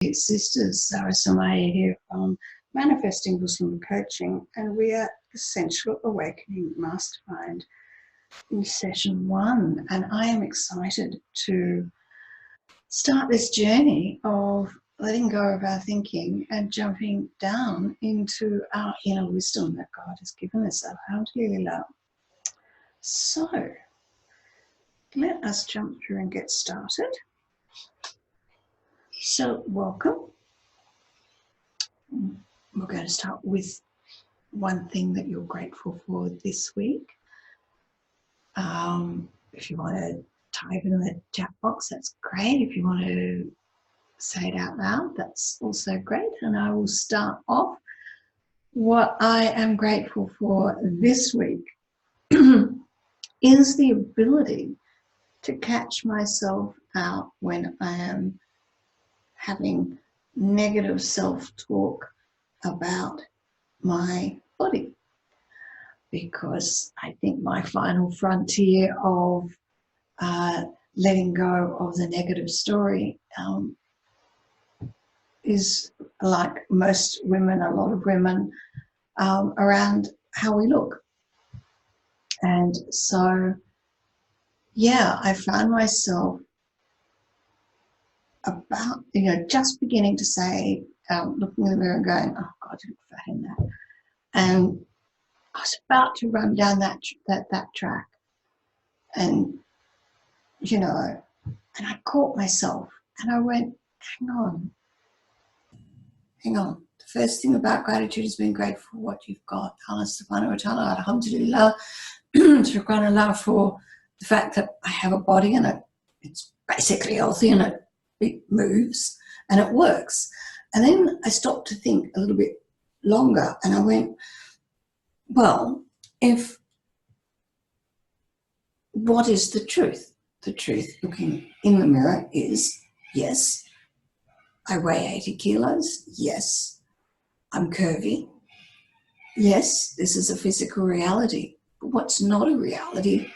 Sisters, Sarah Samaya here from Manifesting Muslim Coaching, and we are Essential Awakening Mastermind in session 1, and I am excited to start this journey of letting go of our thinking and jumping down into our inner wisdom that God has given us. Alhamdulillah. So let us jump through and get started. So welcome. We're going to start with one thing that you're grateful for this week. If you want to type in the chat box, that's great. If you want to say it out loud, that's also great. And I will start off. What I am grateful for this week is the ability to catch myself out when I am having negative self-talk about my body, because I think my final frontier of letting go of the negative story is, like most women, a lot of women, around how we look. And so, yeah, I found myself about, just beginning to say, looking in the mirror and going, oh God, you look fat in that. And I was about to run down that track, and and I caught myself and I went, hang on. The first thing about gratitude is being grateful for what you've got. Allah subhanahu wa ta'ala, alhamdulillah, shukranallah for the fact that I have a body and it's basically healthy and it moves and it works. And then I stopped to think a little bit longer and I went, well, what is the truth? The truth, looking in the mirror, is, yes, I weigh 80 kilos. Yes, I'm curvy. Yes, this is a physical reality. But what's not a reality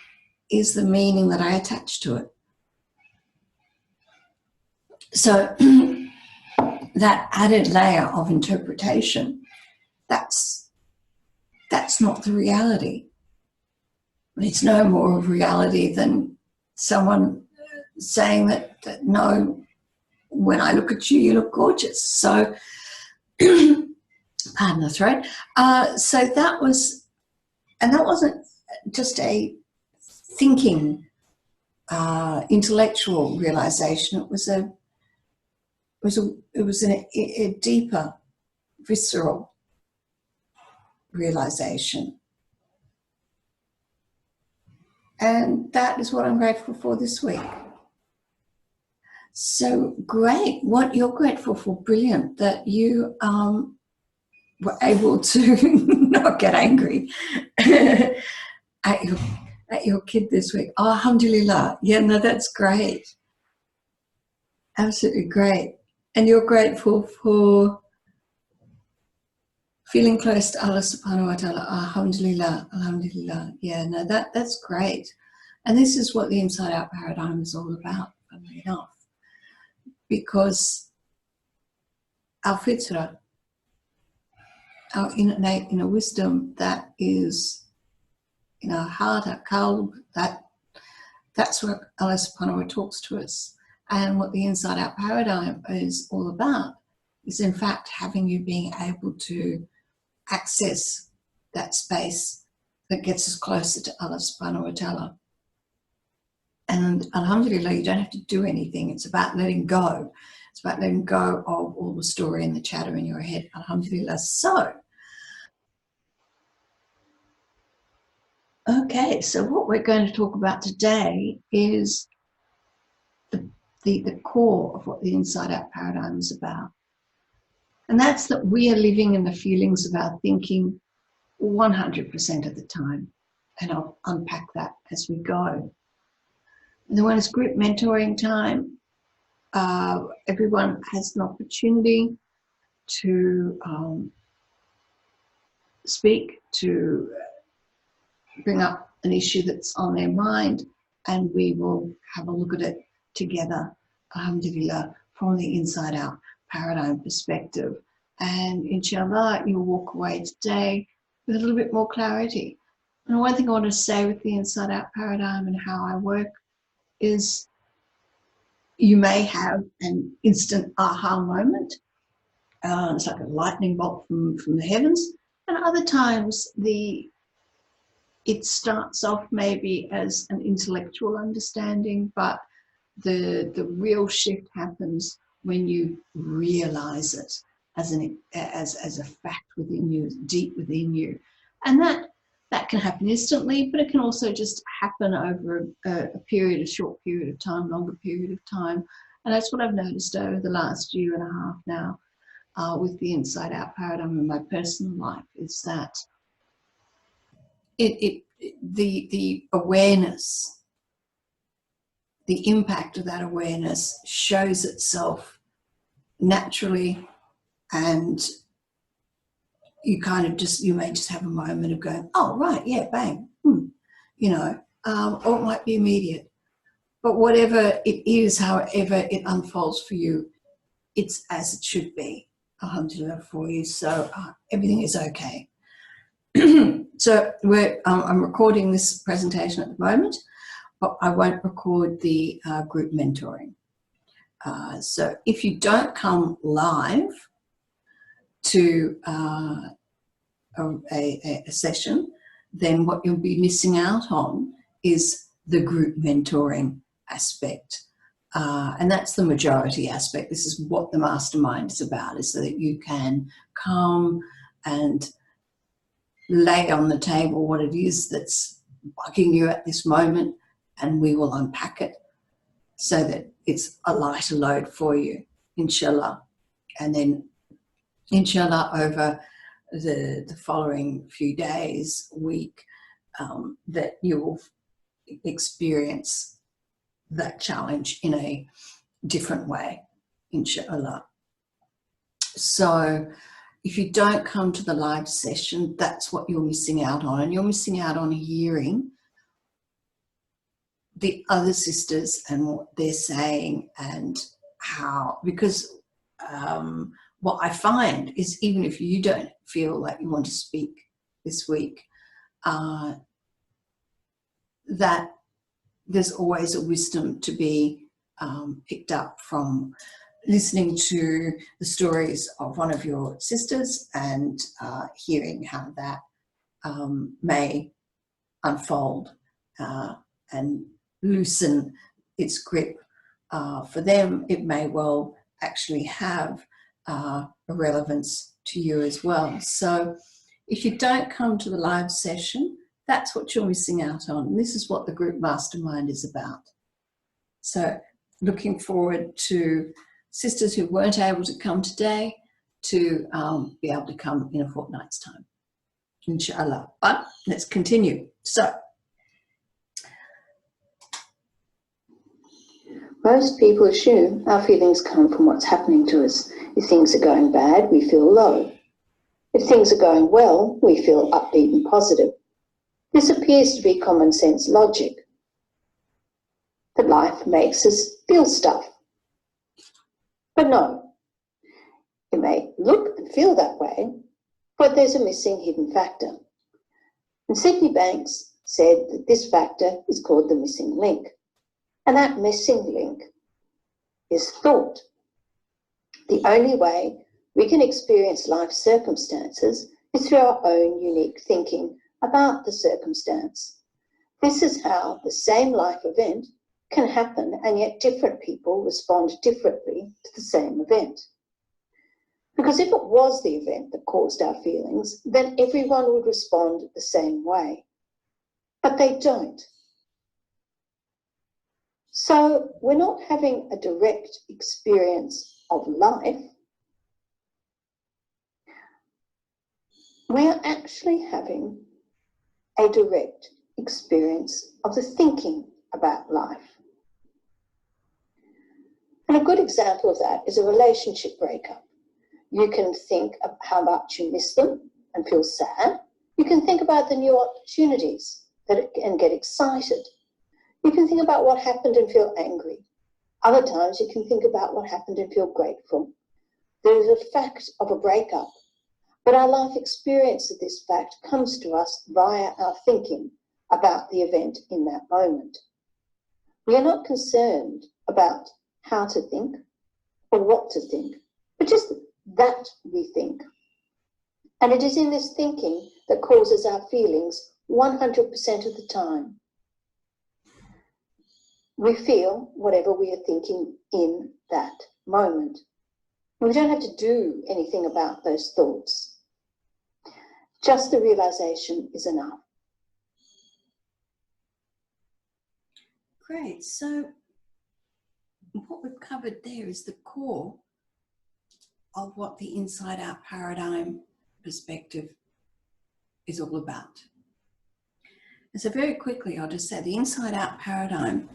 is the meaning that I attach to it. So that added layer of interpretation, that's not the reality. It's no more of reality than someone saying that no, when I look at you, you look gorgeous. So, pardon the throat. So that was, and that wasn't just a thinking, intellectual realization. It was a deeper, visceral realization. And that is what I'm grateful for this week. So great. What you're grateful for, brilliant, that you were able to not get angry at your kid this week. Oh, alhamdulillah. Yeah, no, that's great. Absolutely great. And you're grateful for feeling close to Allah subhanahu wa ta'ala. Alhamdulillah, alhamdulillah. Yeah, no, that's great. And this is what the Inside Out paradigm is all about, funnily enough. Because our fitra, our innate inner wisdom that is in our heart, our qalb, that's what Allah subhanahu wa ta'ala talks to us. And what the Inside Out paradigm is all about is, in fact, having you being able to access that space that gets us closer to Allah subhanahu wa ta'ala. And alhamdulillah, you don't have to do anything. It's about letting go. It's about letting go of all the story and the chatter in your head. Alhamdulillah. So, okay, so what we're going to talk about today is the core of what the Inside Out paradigm is about. And that's that we are living in the feelings of our thinking 100% of the time. And I'll unpack that as we go. And then when it's group mentoring time, everyone has an opportunity to speak, to bring up an issue that's on their mind, and we will have a look at it together, alhamdulillah, from the Inside Out paradigm perspective. And inshallah, you'll walk away today with a little bit more clarity. And one thing I want to say with the inside out paradigm and how I work is you may have an instant aha moment. It's like a lightning bolt from the heavens. And other times it starts off maybe as an intellectual understanding, but the real shift happens when you realize it as a fact within you, deep within you. And that can happen instantly, but it can also just happen over a short period of time, longer period of time. And that's what I've noticed over the last year and a half now with the inside out paradigm in my personal life, is that the awareness, the impact of that awareness shows itself naturally, and you may just have a moment of going, oh, right, yeah, bang, you know, or it might be immediate. But whatever it is, however it unfolds for you, it's as it should be, alhamdulillah, for you. So everything is okay. So I'm recording this presentation at the moment, but I won't record the group mentoring. So if you don't come live to a session, then what you'll be missing out on is the group mentoring aspect. And that's the majority aspect. This is what the mastermind is about, is so that you can come and lay on the table what it is that's bugging you at this moment, and we will unpack it so that it's a lighter load for you, inshallah. And then inshallah, over the following few days, week, that you will experience that challenge in a different way, inshallah. So if you don't come to the live session, that's what you're missing out on. And you're missing out on hearing the other sisters and what they're saying, and how, because what I find is, even if you don't feel like you want to speak this week, that there's always a wisdom to be picked up from listening to the stories of one of your sisters and hearing how that may unfold and loosen its grip. For them, it may well actually have a relevance to you as well. So if you don't come to the live session, that's what you're missing out on. And this is what the group mastermind is about. So looking forward to sisters who weren't able to come today to be able to come in a fortnight's time, inshallah. But let's continue. So most people assume our feelings come from what's happening to us. If things are going bad, we feel low. If things are going well, we feel upbeat and positive. This appears to be common sense logic, that life makes us feel stuff. But no, it may look and feel that way, but there's a missing hidden factor. And Sydney Banks said that this factor is called the missing link. And that missing link is thought. The only way we can experience life circumstances is through our own unique thinking about the circumstance. This is how the same life event can happen, and yet different people respond differently to the same event. Because if it was the event that caused our feelings, then everyone would respond the same way. But they don't. So we're not having a direct experience of life. We're actually having a direct experience of the thinking about life. And a good example of that is a relationship breakup. You can think of how much you miss them and feel sad. You can think about the new opportunities and get excited. You can think about what happened and feel angry. Other times you can think about what happened and feel grateful. is a fact of a breakup, but our life experience of this fact comes to us via our thinking about the event in that moment. We are not concerned about how to think or what to think, but just that we think. And it is in this thinking that causes our feelings 100% of the time. We feel whatever we are thinking in that moment. We don't have to do anything about those thoughts. Just the realization is enough. Great. So what we've covered there is the core of what the inside out paradigm perspective is all about. And so very quickly, I'll just say the inside out paradigm,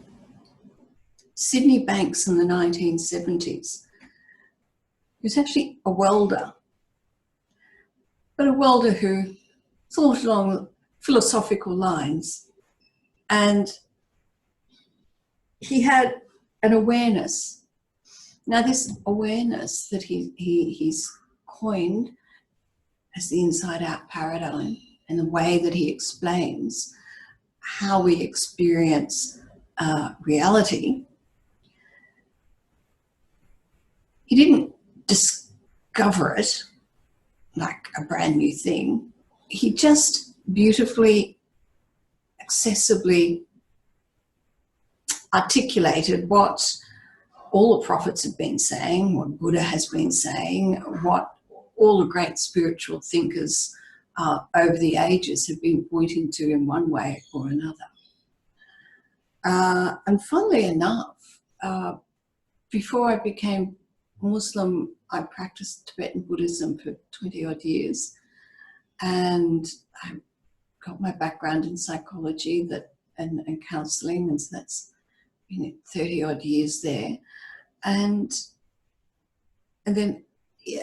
Sydney Banks in the 1970s, he was actually a welder, but a welder who thought along philosophical lines, and he had an awareness. Now this awareness that he's coined as the inside out paradigm, and the way that he explains how we experience reality, he didn't discover it like a brand new thing. He just beautifully, accessibly articulated what all the prophets have been saying, what Buddha has been saying, what all the great spiritual thinkers over the ages have been pointing to in one way or another. And funnily enough, before I became Muslim, I practiced Tibetan Buddhism for 20 odd years, and I got my background in psychology and counselling, and so that's been 30 odd years there. And then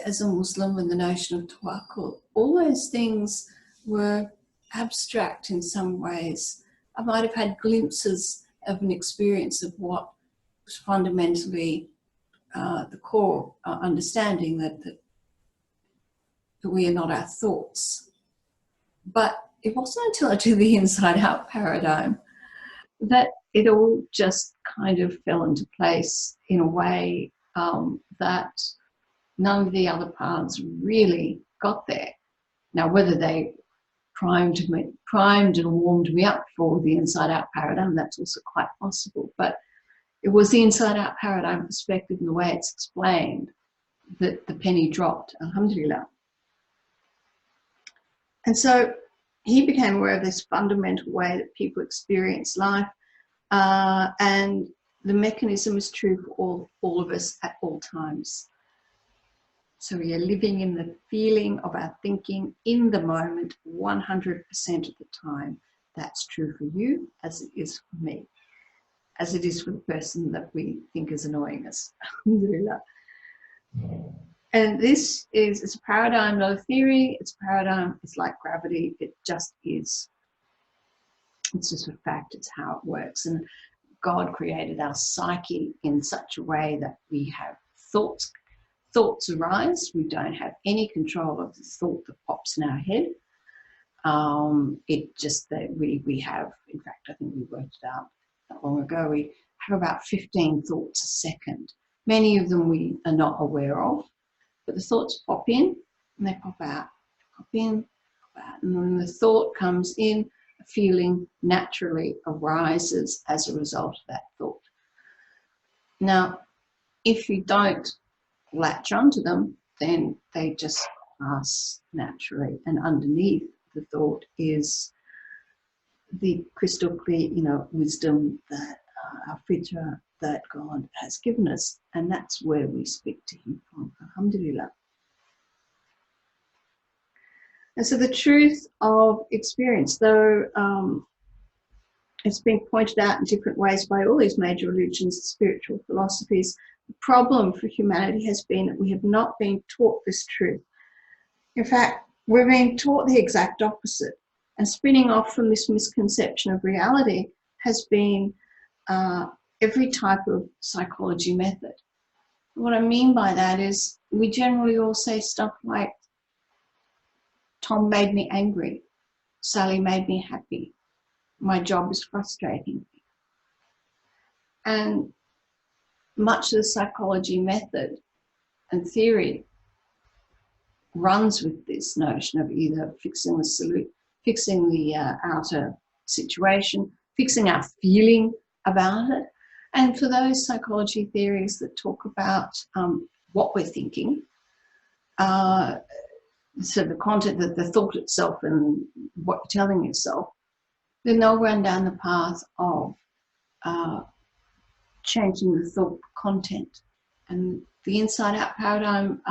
as a Muslim, and the notion of tawakkul, all those things were abstract in some ways. I might have had glimpses of an experience of what was fundamentally the core understanding that we are not our thoughts. But it wasn't until I did the inside out paradigm that it all just kind of fell into place in a way that none of the other paths really got there. Now, whether they primed and warmed me up for the inside out paradigm, that's also quite possible. But it was the inside out paradigm perspective and the way it's explained that the penny dropped, alhamdulillah. And so he became aware of this fundamental way that people experience life, and the mechanism is true for all of us at all times. So we are living in the feeling of our thinking in the moment 100% of the time. That's true for you as it is for me, as it is for the person that we think is annoying us. And this is, it's a paradigm, not a theory. It's a paradigm. It's like gravity. It just is. It's just a fact. It's how it works. And God created our psyche in such a way that we have thoughts. Thoughts arise. We don't have any control of the thought that pops in our head. It just that we have, in fact, I think we worked it out not long ago, we have about 15 thoughts a second. Many of them we are not aware of, but the thoughts pop in and they pop out, pop in, pop out. And when the thought comes in, a feeling naturally arises as a result of that thought. Now, if you don't latch onto them, then they just pass naturally. And underneath the thought is the crystal clear, wisdom that our fitra that God has given us, and that's where we speak to Him from. Alhamdulillah. And so the truth of experience, though it's been pointed out in different ways by all these major religions, spiritual philosophies, the problem for humanity has been that we have not been taught this truth. In fact, we're being taught the exact opposite. And spinning off from this misconception of reality has been every type of psychology method. What I mean by that is we generally all say stuff like, Tom made me angry, Sally made me happy, my job is frustrating me. And much of the psychology method and theory runs with this notion of either fixing the outer situation, fixing our feeling about it. And for those psychology theories that talk about what we're thinking, so the content, the thought itself and what you're telling yourself, then they'll run down the path of changing the thought content. And the inside out paradigm,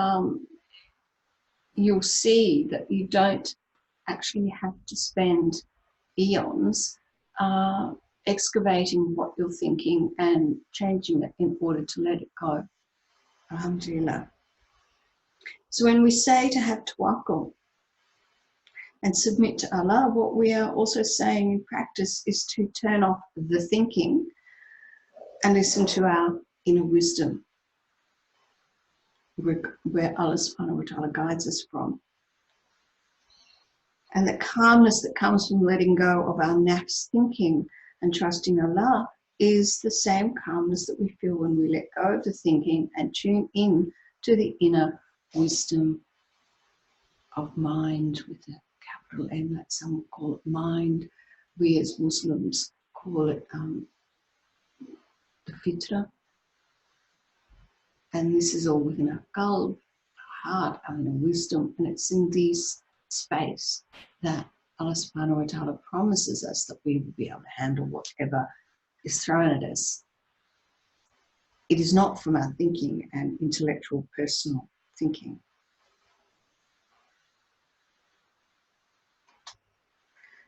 you'll see that you don't actually have to spend eons excavating what you're thinking and changing it in order to let it go. Alhamdulillah. So when we say to have tawakkul and submit to Allah, what we are also saying in practice is to turn off the thinking and listen to our inner wisdom, where Allah subhanahu wa ta'ala guides us from. And the calmness that comes from letting go of our nafs thinking and trusting Allah is the same calmness that we feel when we let go of the thinking and tune in to the inner wisdom of mind with a capital M, that some will call it mind. We as Muslims call it the fitra. And this is all within our qalb, our heart, our inner wisdom, and it's in this space that Allah subhanahu wa ta'ala promises us that we will be able to handle whatever is thrown at us. It is not from our thinking and intellectual, personal thinking.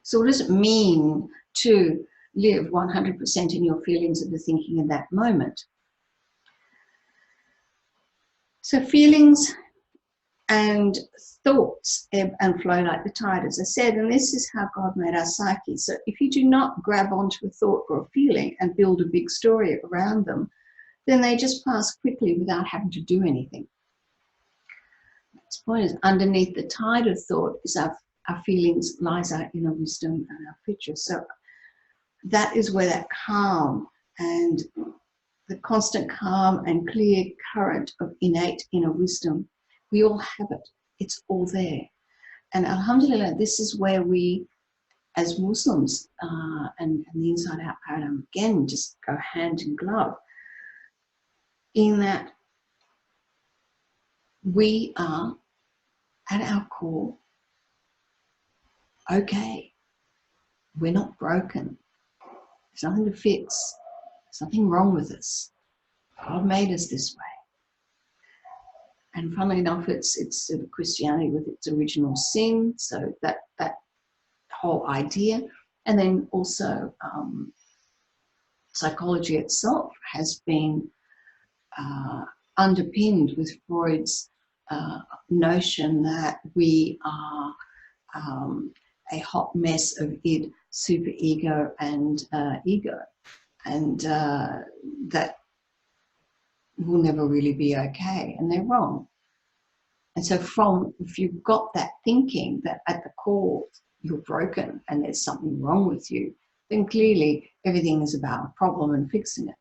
So what does it mean to live 100% in your feelings of the thinking in that moment? So feelings and thoughts ebb and flow like the tide, as I said, and this is how God made our psyche. So if you do not grab onto a thought or a feeling and build a big story around them, then they just pass quickly without having to do anything. This point is, underneath the tide of thought is our feelings, lies our inner wisdom and our future. So that is where that calm and the constant calm and clear current of innate inner wisdom, we all have it. It's all there. And alhamdulillah, this is where we, as Muslims, and the inside out paradigm again, just go hand in glove, in that we are, at our core, okay. We're not broken. There's nothing to fix. There's nothing wrong with us. God made us this way. And funnily enough, it's sort of Christianity with its original sin, so that whole idea. And then also psychology itself has been underpinned with Freud's notion that we are a hot mess of id, superego, and ego, and that will never really be okay, and they're wrong. And so if you've got that thinking that at the core you're broken and there's something wrong with you, then clearly everything is about a problem and fixing it.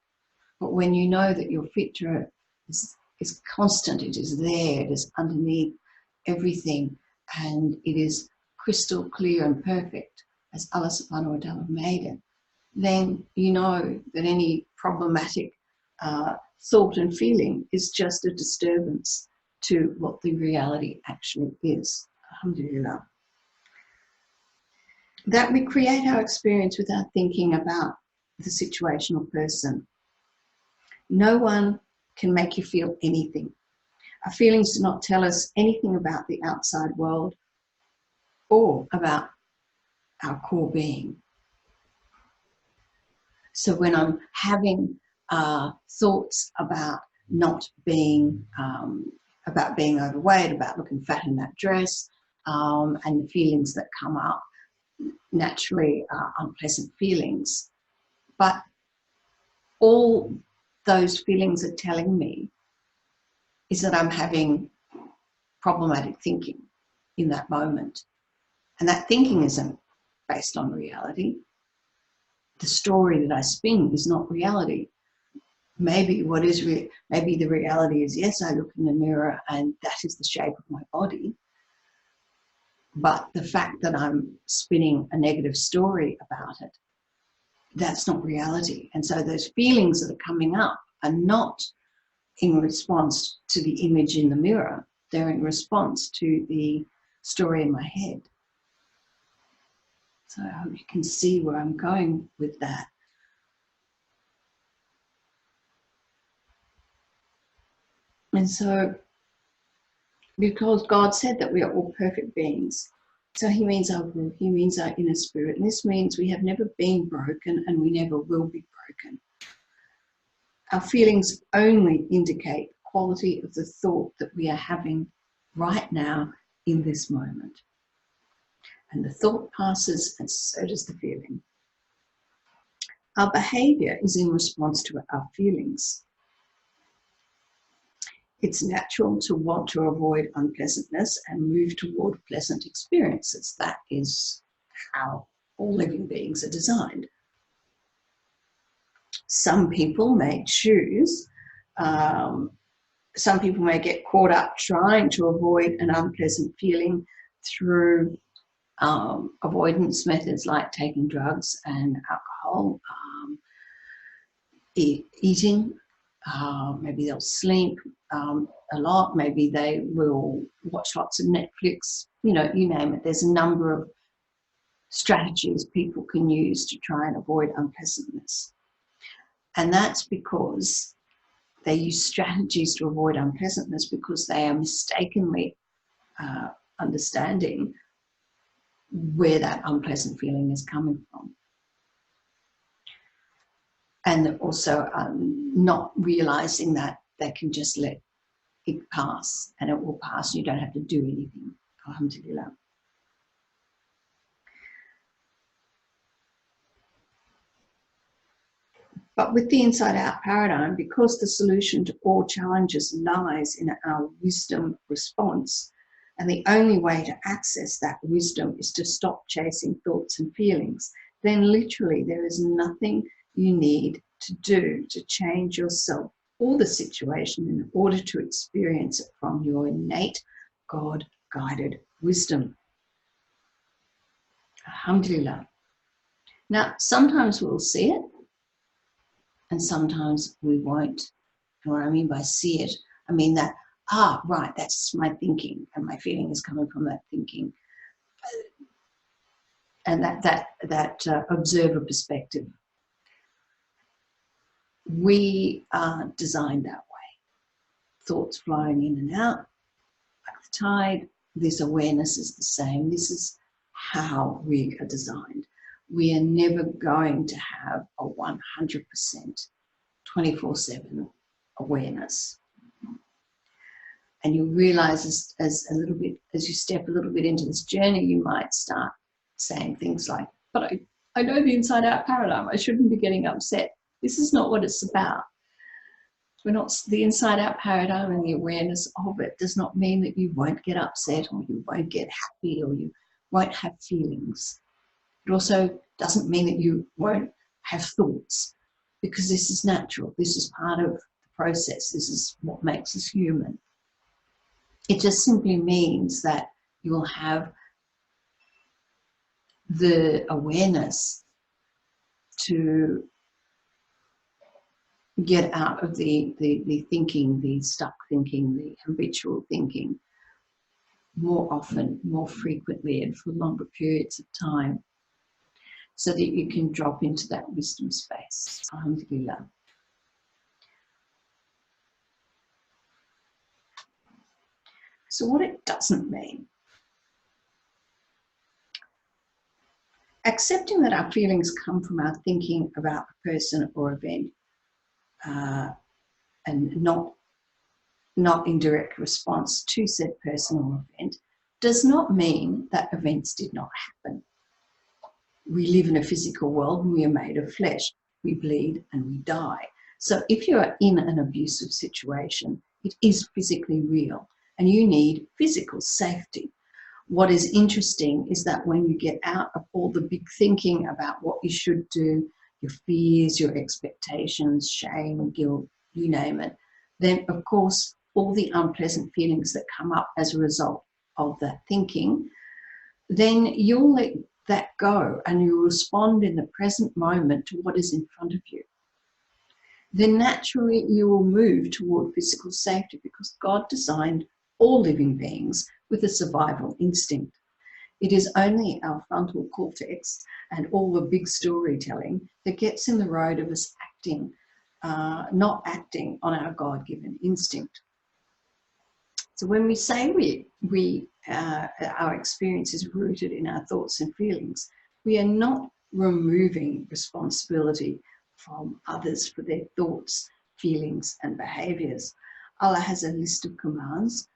But when you know that your fitra is constant, it is there, it is underneath everything, and it is crystal clear and perfect as Allah subhanahu wa ta'ala made it, then you know that any problematic thought and feeling is just a disturbance to what the reality actually is. Alhamdulillah. That we create our experience without thinking about the situation or person. No one can make you feel anything. Our feelings do not tell us anything about the outside world or about our core being. So when I'm having thoughts about not being, about being overweight, about looking fat in that dress, and the feelings that come up, naturally unpleasant feelings, but all those feelings are telling me is that I'm having problematic thinking in that moment. And that thinking isn't based on reality. The story that I spin is not reality. Maybe what is maybe the reality is, yes, I look in the mirror and that is the shape of my body. But the fact that I'm spinning a negative story about it, that's not reality. And so those feelings that are coming up are not in response to the image in the mirror. They're in response to the story in my head. So I hope you can see where I'm going with that. And so, because God said that we are all perfect beings, so he means our group, he means our inner spirit. And this means we have never been broken and we never will be broken. Our feelings only indicate the quality of the thought that we are having right now in this moment. And the thought passes and so does the feeling. Our behavior is in response to our feelings. It's natural to want to avoid unpleasantness and move toward pleasant experiences. That is how all living beings are designed. Some people may choose, some people may get caught up trying to avoid an unpleasant feeling through avoidance methods like taking drugs and alcohol, eating. Maybe they'll sleep a lot. Maybe they will watch lots of Netflix. You know, you name it. There's a number of strategies people can use to try and avoid unpleasantness. And that's because they use strategies to avoid unpleasantness because they are mistakenly understanding where that unpleasant feeling is coming from. And also not realizing that they can just let it pass and it will pass. You don't have to do anything. Alhamdulillah. But with the inside-out paradigm, because the solution to all challenges lies in our wisdom response, and the only way to access that wisdom is to stop chasing thoughts and feelings, then literally there is nothing you need to do to change yourself or the situation in order to experience it from your innate God-guided wisdom. Alhamdulillah. Now, sometimes we'll see it and sometimes we won't. And what I mean by see it, I mean that, right, that's my thinking and my feeling is coming from that thinking. And that observer perspective. We are designed that way. Thoughts flowing in and out, like the tide. This awareness is the same. This is how we are designed. We are never going to have a 100% 24/7 awareness. And you realize as a little bit, as you step a little bit into this journey, you might start saying things like, but I know the inside out paradigm. I shouldn't be getting upset. This is not what it's about. We're not, the inside out paradigm and the awareness of it does not mean that you won't get upset or you won't get happy or you won't have feelings. It also doesn't mean that you won't have thoughts, because this is natural. This is part of the process. This is what makes us human. It just simply means that you will have the awareness to get out of the thinking, the stuck thinking, the habitual thinking more often, more frequently, and for longer periods of time, so that you can drop into that wisdom space. Alhamdulillah. So what it doesn't mean. Accepting that our feelings come from our thinking about a person or event, and not in direct response to said person or event, does not mean that events did not happen. We live in a physical world and we are made of flesh. We bleed and we die. So if you are in an abusive situation, It is physically real, and you need physical safety. What is interesting is that when you get out of all the big thinking about what you should do, your fears, your expectations, shame, guilt, you name it, then of course all the unpleasant feelings that come up as a result of that thinking, then you'll let that go and you respond in the present moment to what is in front of you. Then naturally you will move toward physical safety, because God designed all living beings with a survival instinct. It is only our frontal cortex and all the big storytelling that gets in the road of us acting, not acting on our God-given instinct. So when we say our experience is rooted in our thoughts and feelings, we are not removing responsibility from others for their thoughts, feelings, and behaviors. Allah has a list of commands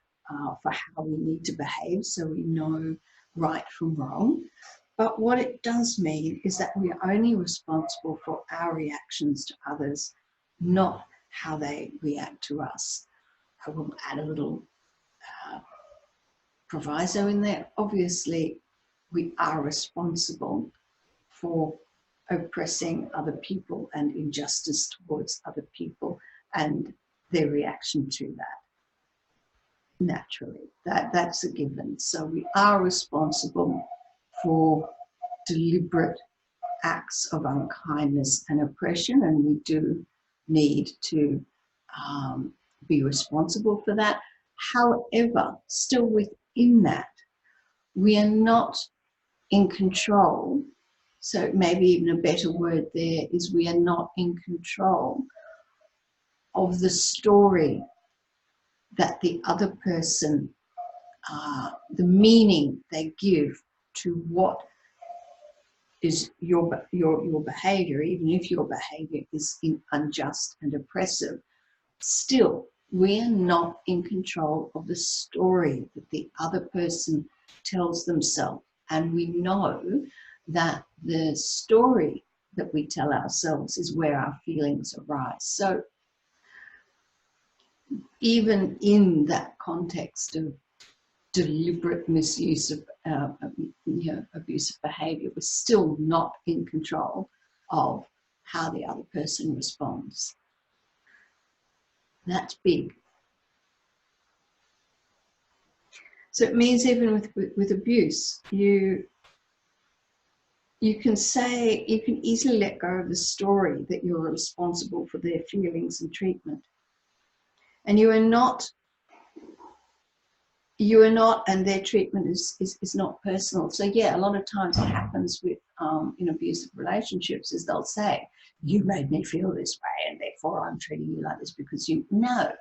for how we need to behave, so we know right from wrong. But what it does mean is that we are only responsible for our reactions to others, not how they react to us. I will add a little proviso in there. Obviously, we are responsible for oppressing other people and injustice towards other people and their reaction to that. Naturally, that's a given. So we are responsible for deliberate acts of unkindness and oppression, and we do need to be responsible for that. However, still within that, we are not in control. So maybe even a better word there is we are not in control of the story that the other person, the meaning they give to what is your behavior, even if your behavior is unjust and oppressive. Still, we're not in control of the story that the other person tells themselves. And we know that the story that we tell ourselves is where our feelings arise. So even in that context of deliberate misuse of abusive behavior, we're still not in control of how the other person responds. That's big. So it means even with abuse, you can easily let go of the story that you're responsible for their feelings and treatment. And you are not, and their treatment is not personal. So yeah, a lot of times what happens with in abusive relationships is they'll say, you made me feel this way and therefore I'm treating you like this because you, no,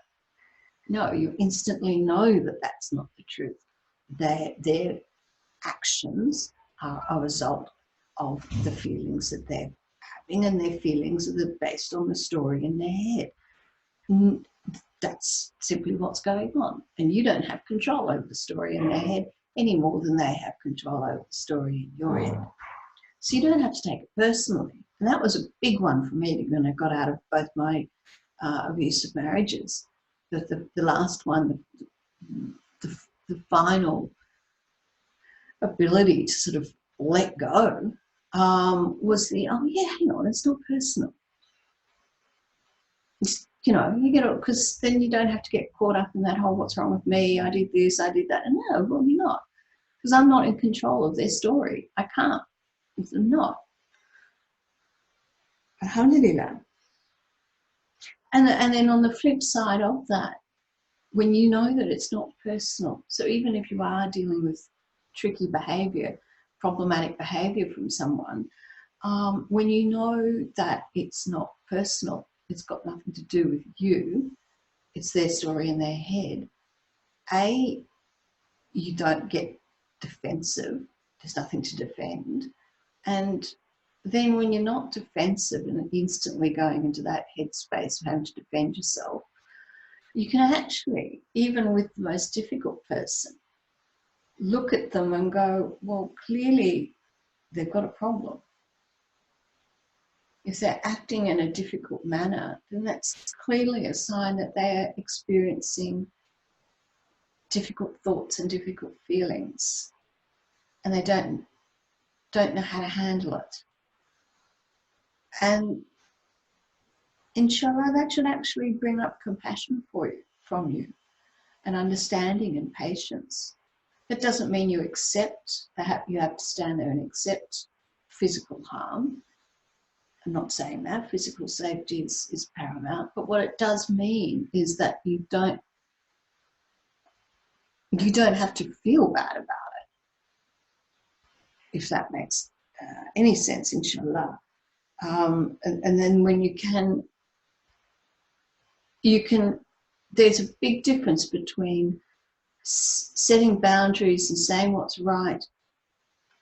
you instantly know that that's not the truth. Their actions are a result of the feelings that they're having, and their feelings are based on the story in their head. That's simply what's going on. And you don't have control over the story in their head any more than they have control over the story in your head. So you don't have to take it personally. And that was a big one for me when I got out of both my abusive marriages. The last one, the final ability to sort of let go was oh yeah, hang on, it's not personal. You get it, because then you don't have to get caught up in that whole what's wrong with me, I did this, I did that. And no, well, you're not, because I'm not in control of their story. I can't. I'm not. Alhamdulillah. And then on the flip side of that, when you know that it's not personal, so even if you are dealing with tricky behavior, problematic behavior from someone, when you know that it's not personal, it's got nothing to do with you, it's their story in their head, you don't get defensive, there's nothing to defend. And then when you're not defensive and instantly going into that headspace of having to defend yourself, you can actually, even with the most difficult person, look at them and go, well, clearly they've got a problem. if they're acting in a difficult manner, then that's clearly a sign that they're experiencing difficult thoughts and difficult feelings, and they don't know how to handle it. And inshallah, that should actually bring up compassion from you, and understanding and patience. That doesn't mean you accept that you have to stand there and accept physical harm. I'm not saying that. Physical safety is paramount. But what it does mean is that you don't have to feel bad about it, if that makes any sense, inshallah. And then when you can, there's a big difference between setting boundaries and saying what's right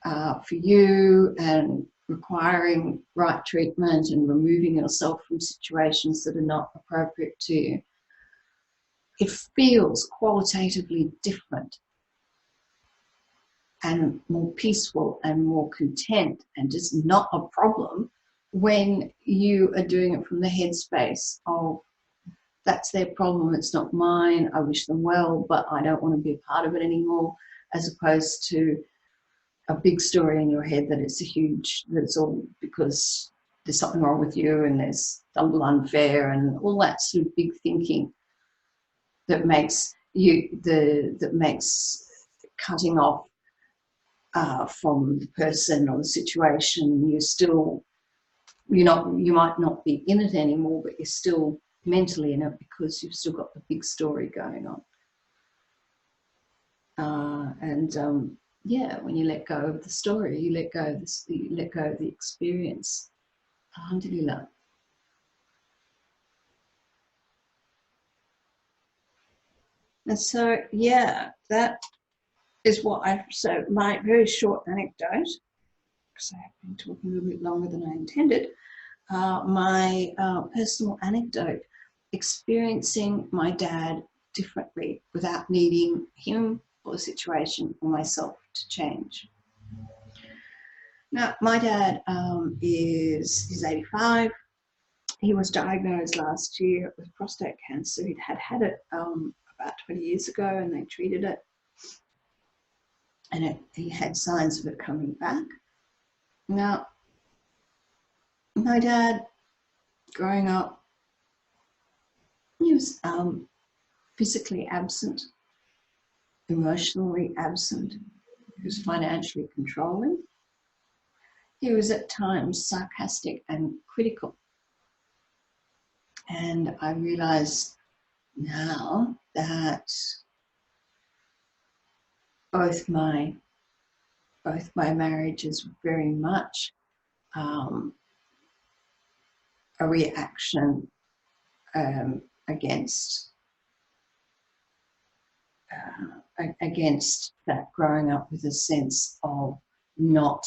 for you, and requiring right treatment and removing yourself from situations that are not appropriate to you. It feels qualitatively different and more peaceful and more content and just not a problem when you are doing it from the headspace of, that's their problem, it's not mine, I wish them well, but I don't want to be a part of it anymore, as opposed to a big story in your head that it's all because there's something wrong with you and there's double unfair and all that sort of big thinking that makes cutting off from the person or the situation. You might not be in it anymore, but you're still mentally in it because you've still got the big story going on. Yeah, when you let go of the story, you let go of the experience. Alhamdulillah. And so, yeah, that is so my very short anecdote, because I have been talking a little bit longer than I intended, my personal anecdote, experiencing my dad differently without needing him or the situation or myself to change. Now, my dad is 85. He was diagnosed last year with prostate cancer. He'd had it about 20 years ago, and they treated it. And he had signs of it coming back. Now, my dad, growing up, he was physically absent, emotionally absent. He was financially controlling. He was at times sarcastic and critical. And I realize now that both my marriages were very much a reaction against that, growing up with a sense of not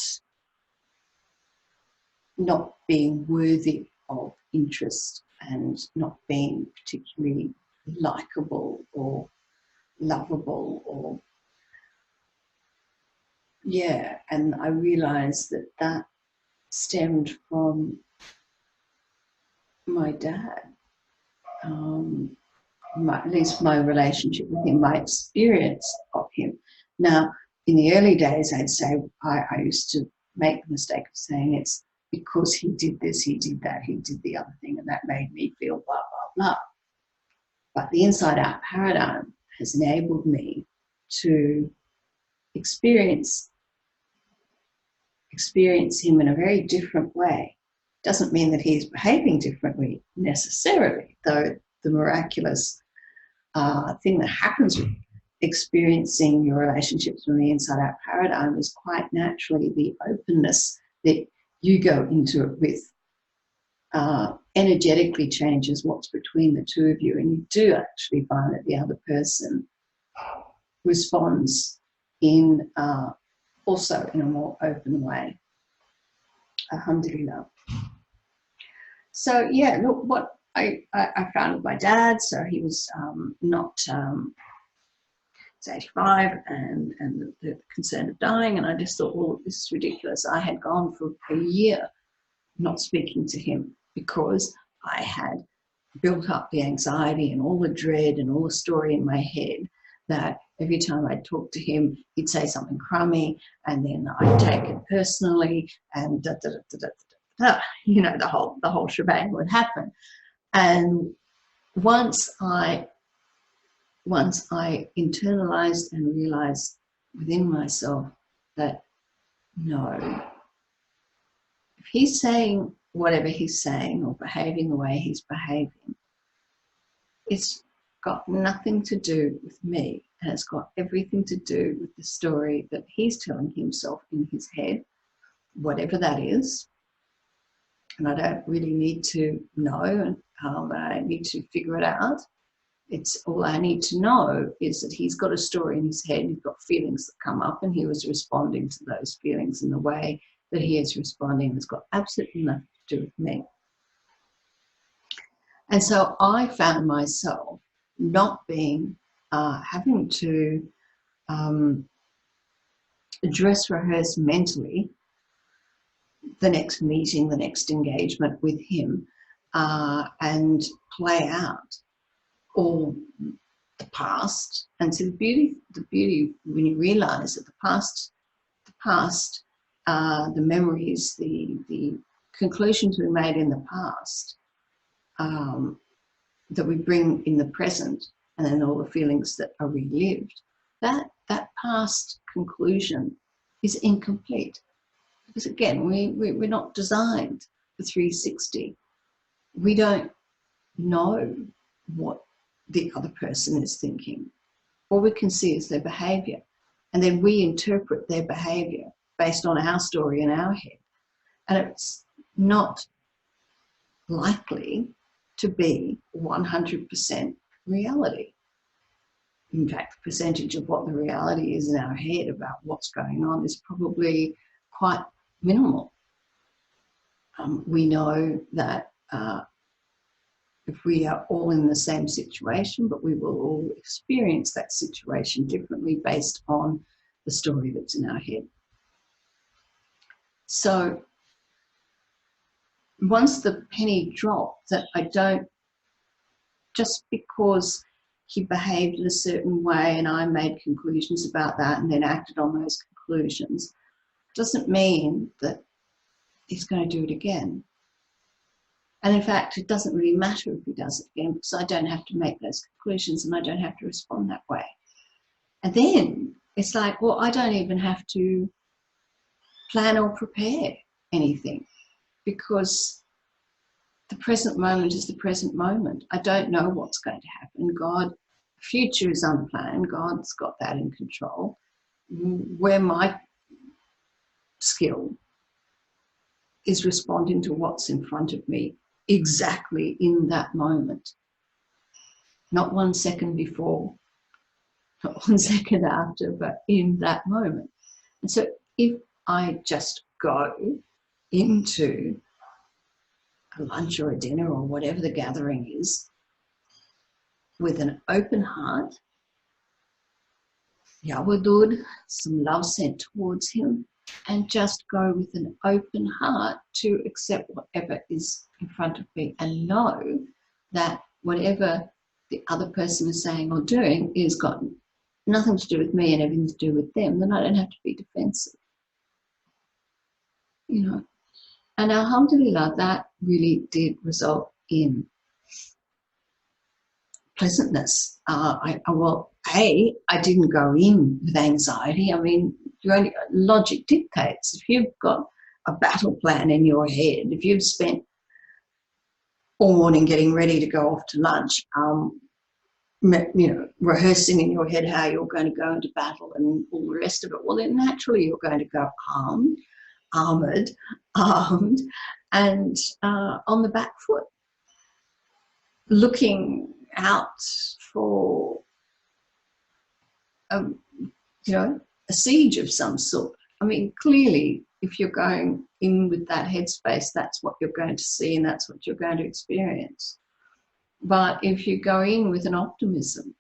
being worthy of interest and not being particularly likable or lovable, or yeah. And I realized that stemmed from my dad, at least my relationship with him, my experience of him. Now, in the early days, I'd say I used to make the mistake of saying it's because he did this, he did that, he did the other thing, and that made me feel blah, blah, blah. But the inside-out paradigm has enabled me to experience him in a very different way. Doesn't mean that he's behaving differently necessarily, though the miraculous thing that happens with experiencing your relationships from the inside-out paradigm is quite naturally the openness that you go into it with. Energetically changes what's between the two of you, and you do actually find that the other person responds in also in a more open way. Alhamdulillah. So yeah, look, what I found with my dad, so he was he's 85 and the concern of dying, and I just thought, well, this is ridiculous. I had gone for a year not speaking to him because I had built up the anxiety and all the dread and all the story in my head that every time I'd talk to him, he'd say something crummy, and then I'd take it personally, and you know, the whole shebang would happen. And once I internalized and realized within myself that no, if he's saying whatever he's saying or behaving the way he's behaving, it's got nothing to do with me, and it's got everything to do with the story that he's telling himself in his head, whatever that is. And I don't really need to know, and I don't need to figure it out. It's all I need to know is that he's got a story in his head, he's got feelings that come up, and he was responding to those feelings in the way that he is responding. It's got absolutely nothing to do with me. And so I found myself not being, having to dress rehearse mentally the next meeting, the next engagement with him, and play out all the past. And so the beauty when you realize that the past, the memories, the conclusions we made in the past, that we bring in the present, and then all the feelings that are relived, that past conclusion is incomplete. Because again, we're not designed for 360. We don't know what the other person is thinking. All we can see is their behaviour. And then we interpret their behaviour based on our story in our head. And it's not likely to be 100% reality. In fact, the percentage of what the reality is in our head about what's going on is probably quite minimal. We know that if we are all in the same situation, but we will all experience that situation differently based on the story that's in our head. So once the penny dropped that I don't, just because he behaved in a certain way and I made conclusions about that and then acted on those conclusions, doesn't mean that he's going to do it again. And in fact, it doesn't really matter if he does it again, because I don't have to make those conclusions and I don't have to respond that way. And then it's like, well, I don't even have to plan or prepare anything, because the present moment is the present moment. I don't know what's going to happen. God, future is unplanned. God's got that in control. Where my skill is responding to what's in front of me exactly in that moment. Not 1 second before, not 1 second after, but in that moment. And so if I just go into a lunch or a dinner or whatever the gathering is with an open heart, Yawadud, some love sent towards him, and just go with an open heart to accept whatever is in front of me, and know that whatever the other person is saying or doing is got nothing to do with me and everything to do with them. Then I don't have to be defensive, you know. And alhamdulillah, that really did result in pleasantness. I didn't go in with anxiety. I mean, logic dictates. If you've got a battle plan in your head, if you've spent all morning getting ready to go off to lunch, rehearsing in your head how you're going to go into battle and all the rest of it, well, then naturally you're going to go armed, and on the back foot, looking out for a siege of some sort. I mean, clearly, if you're going in with that headspace, that's what you're going to see and that's what you're going to experience. But if you go in with an optimism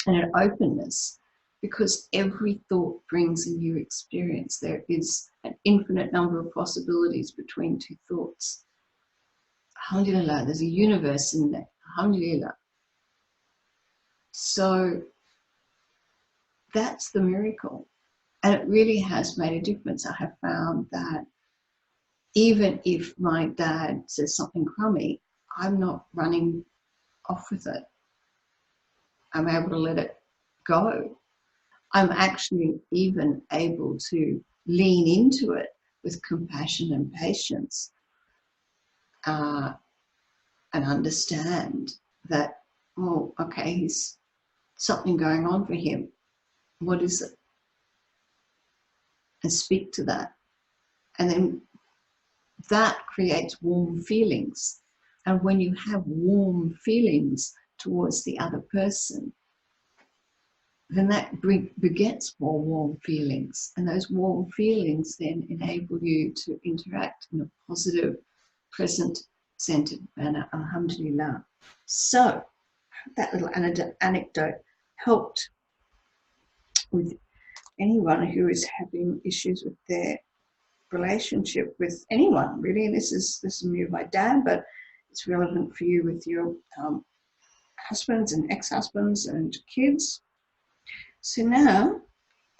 and an openness, because every thought brings a new experience, there is an infinite number of possibilities between two thoughts. Alhamdulillah, there's a universe in there. Alhamdulillah. So that's the miracle. And it really has made a difference. I have found that even if my dad says something crummy, I'm not running off with it. I'm able to let it go. I'm actually even able to lean into it with compassion and patience, and understand that, oh, okay, he's something going on for him. What is it? And speak to that. And then that creates warm feelings. And when you have warm feelings towards the other person, then that begets more warm feelings. And those warm feelings then enable you to interact in a positive, present-centered manner. Alhamdulillah. So that little anecdote helped with anyone who is having issues with their relationship with anyone, really. And this is me with my dad, but it's relevant for you with your husbands and ex-husbands and kids. So now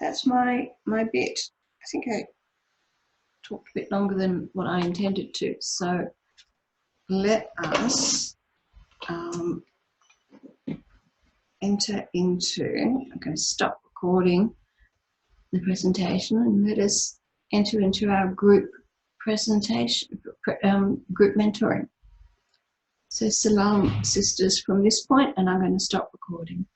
that's my bit. I think I talked a bit longer than what I intended to. So let us enter into, I'm going to stop recording the presentation and let us enter into our group presentation, group mentoring. So salam, sisters, from this point, and I'm going to stop recording.